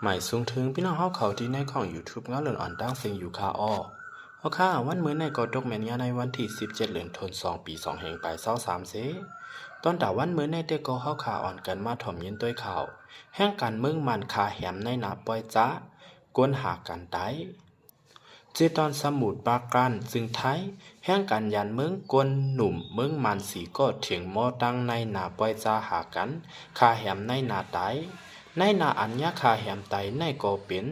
หมายสูงถึงพี่น้องเฮาเขาที่ในของ YouTube งาเลินอ่อนดังเซิงอยู่ค่ะอ้อเฮาค่ะวันมื้อในก็ตกแม่นยาในวันที่17เดือนธันวาคมปี2แห่งปลาย23เสตอนตาวันมื้อในเตก็เฮาค่ะอ่อนกันมาถ่อมยินด้วยข่าวแห่งการเมืองมันคาแหมในหนาปอยจ้ากวนหากันได้เจตอนสมุทรปราการจึงไทยแห่งการยันเมืองกวนหนุ่มเมืองมันสีก็เถียงหม้อตั้งในหนาปอยจ้าหากันคาแหมในหนาไตในนาอัญญาคาแหมไตในก็เป็น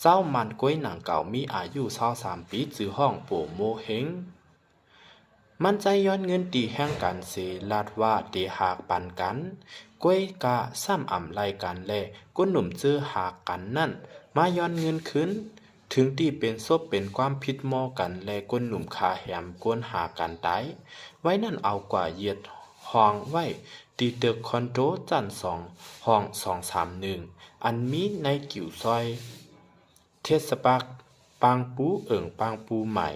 เจ้ามันก้วยหนังเก่ามีอายุ23ปีจื่อห้องโปโมเฮงมันใจย้อนเงินตีแห่งกันเสลาดว่าเดหากปันกันก้วยกะซ้ำอ่ำไลกันแลก้นหนุ่มจื้อหากกันนั่นมาย้อนเงินคืนถึงที่เป็นศพเป็นความผิดมอกันแลก้นหนุ่มคาแหมก้นหากันตายไว้นั่นเอากว่าเหยียดห้องไว้ตีตึกคอนโดจัน2ห้อง231อันมีในกิ่วซอยเทศบาลปางปูปางปูใหม่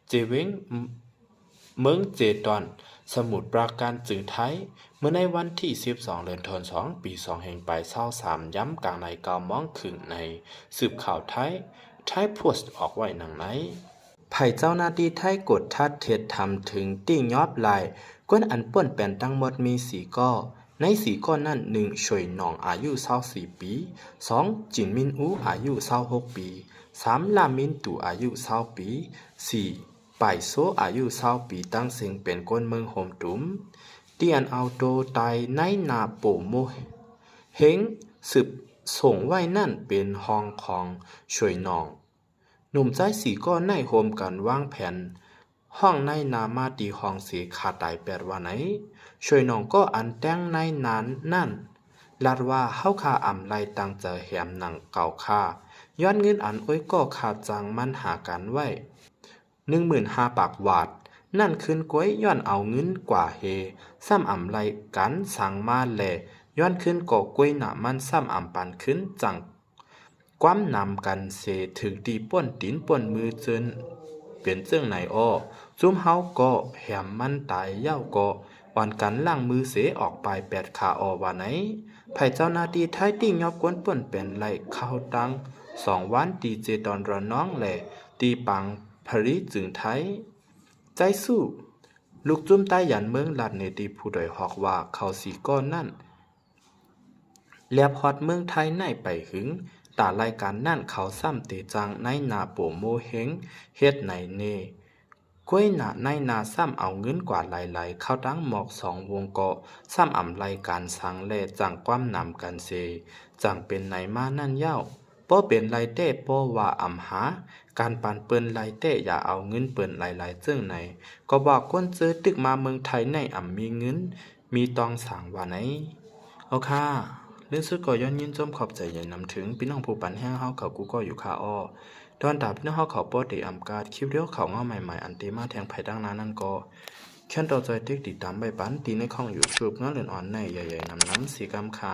เจเว้งเมืองเจตอนสมุทรปราการจึงไทยเมื่อในวันที่12เดือนธันวาคมปี2แห่งปลาย23ย้ำกลางในเกามองขึงในสืบข่าวไทยโพสต์ออกไว้หนังไหนไผ่เจ้าหน้าที่ไทยกดทัดเท็จทำถึงติ้งยอบลายกวนอันป่นแป่นทั้งหมดมี4ก้อใน4ก้อนั้น1ช่วยหนองอายุ24ปี2จินมินอูอายุ26ปี3ลามินตู่อายุ20ปี4ป่ายโซอายุ20ปีตั้งเสียงเป็นก้นเมืองโฮมตุ้มเตียนเอาโตตายในนาโปโมเฮงสืบส่งไว้นั่นเป็นห้องของช่วยหนองหนุ่มใจ4ก้อนในโฮมกันวางแผนห้องในนามาตีห้องเสียขาดตาย8วันไหนช่วยน้องก็อันแต่งในนั้นนั่นลาดว่าเฮาคาอ่ำไล่ตังเจอแหมหนังเก่าค่าย้อนเงินอันอ้อยก็ขาดจังมันหากันไว้15,000 ปากวาดนั่นคืนก้อยย้อนเอาเงินกว่าเฮซ้ำอ่ำไล่กันสั่งมาแลย้อนขึ้นก่อก้วยหนามันซ้ำอ่ำปันขึ้นจังความนำกันเสถึงตีป่นตีนป่นมือจนเป็นเจื้องไหนอ้อซุ่มเฮาก็แหมมันตายเย้าก็วันกันล่างมือเสออกไป8ขาออว่าไหนไผ่เจ้าหน้าที่ไทยติ้งยอบกวนป่นเป็นไหลเข้าตัง2วันตีเจตอนระน้องแหล่ตีปังผริจึงไทยใจสู้ลูกจุ้มใต้ยันเมืองลัดในตีผู้ดอยฮอกว่าเขาสีก้อนนั่นแลบฮอดเมืองไทยในไปหึงตารายการนั่นเขาซ้ำเตจังในนาโปโมเฮงเฮ็ดไหนเน่ก้วยหนาในนาซ้ำเอาเงินกว่าหลายๆเข้าตั้งหมอก2วงเกาะซ้ำอ่ำไลการสังแลจังความนำกันเซจังเป็นไหนมานั่นเย้าป้อเป็นไรเต้ป้อว่าอ่ำหาการปันเปิ้นไรเต้อย่าเอาเงินเปิ้นหลายๆเจิ้งไหนก็บอกคนเจอตึกมาเมืองไทยในอ่ำมีเงินมีตองสั่งว่าไหนเอาค่ะเรื่องสุดก็ย้อนยินจมขอบใจใหญ่นำถึงพี่น้องผู้ปันแห้งเฮาเขากูก็อยู่ค่ะอ้อตอนดาบพี่น้องเฮาเขาป้อเตอำกาดคลิปเดียวเขาเงาใหม่ๆอันเตมาแทงไผดังนั้นนั่นก็แค่นต่อใจติ๊กติดตามใบปันตีในข้อง YouTube เงาเลือนอ่อนในใหญ่ๆนำสีกำค่ะ